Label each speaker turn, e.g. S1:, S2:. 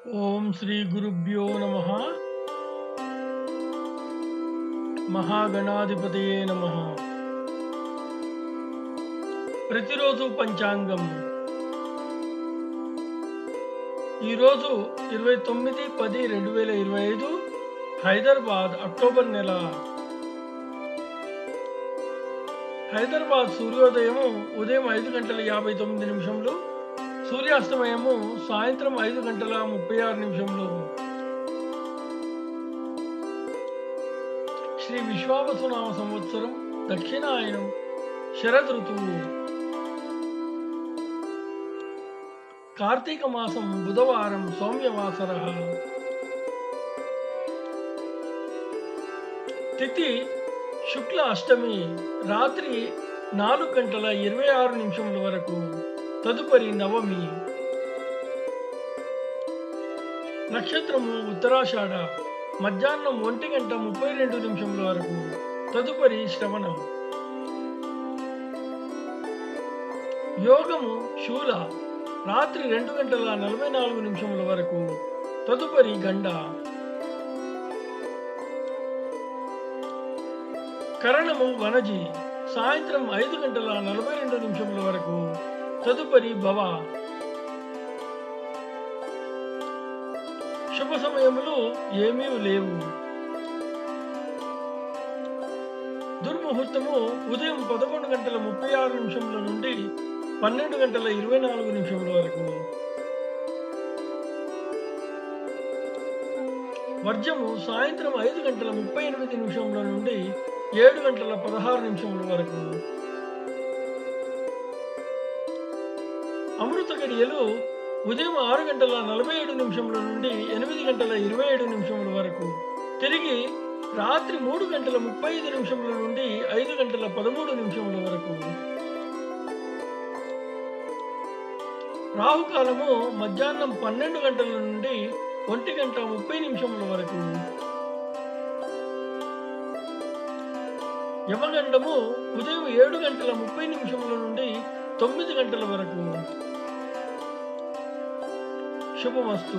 S1: ఓం శ్రీ గురుభ్యో నమః. మహాగణాధిపతయే నమః. ప్రతిరోజు పంచాంగం. ఈరోజు 29/10/2025 హైదరాబాద్ అక్టోబర్ నెల. హైదరాబాద్ సూర్యోదయము ఉదయం 5:59, సూర్యాస్తమయము సాయంత్రం 5:36. శ్రీ విశ్వావసునామ సంవత్సరం, దక్షిణాయనం, శరద్ ఋతువు, కార్తీక మాసం, బుధవారం, సౌమ్యవాసర. తిథి శుక్ల అష్టమి, రాత్రి 4:26 వరకు, తదుపరి నవమి. నక్షత్రము ఉత్తరాషాఢ, మధ్యాహ్నం 1:32 వరకు, తదుపరి శ్రవణం. యోగము శూల, రాత్రి 2:44 వరకు, తదుపరి గండ. కరణము వనజి, సాయంత్రం 5:42 వరకు, తదుపరి భవ. శుభ సమయములు ఏమీ లేవు. దుర్ముహూర్తము ఉదయం 11:36 నుండి 12:24 వరకు. వర్జము సాయంత్రం 5:38 నుండి 7:16 వరకు. అమృత గడియలు ఉదయం 6:47 నుండి 8:27 వరకు, తిరిగి రాత్రి 3:35 నుండి 5:13 వరకు. రాహుకాలము మధ్యాహ్నం 12 గంటల నుండి 1:30 వరకు. యమగండము ఉదయం 7:30 నుండి 9 గంటల వరకు. శుభమస్తు.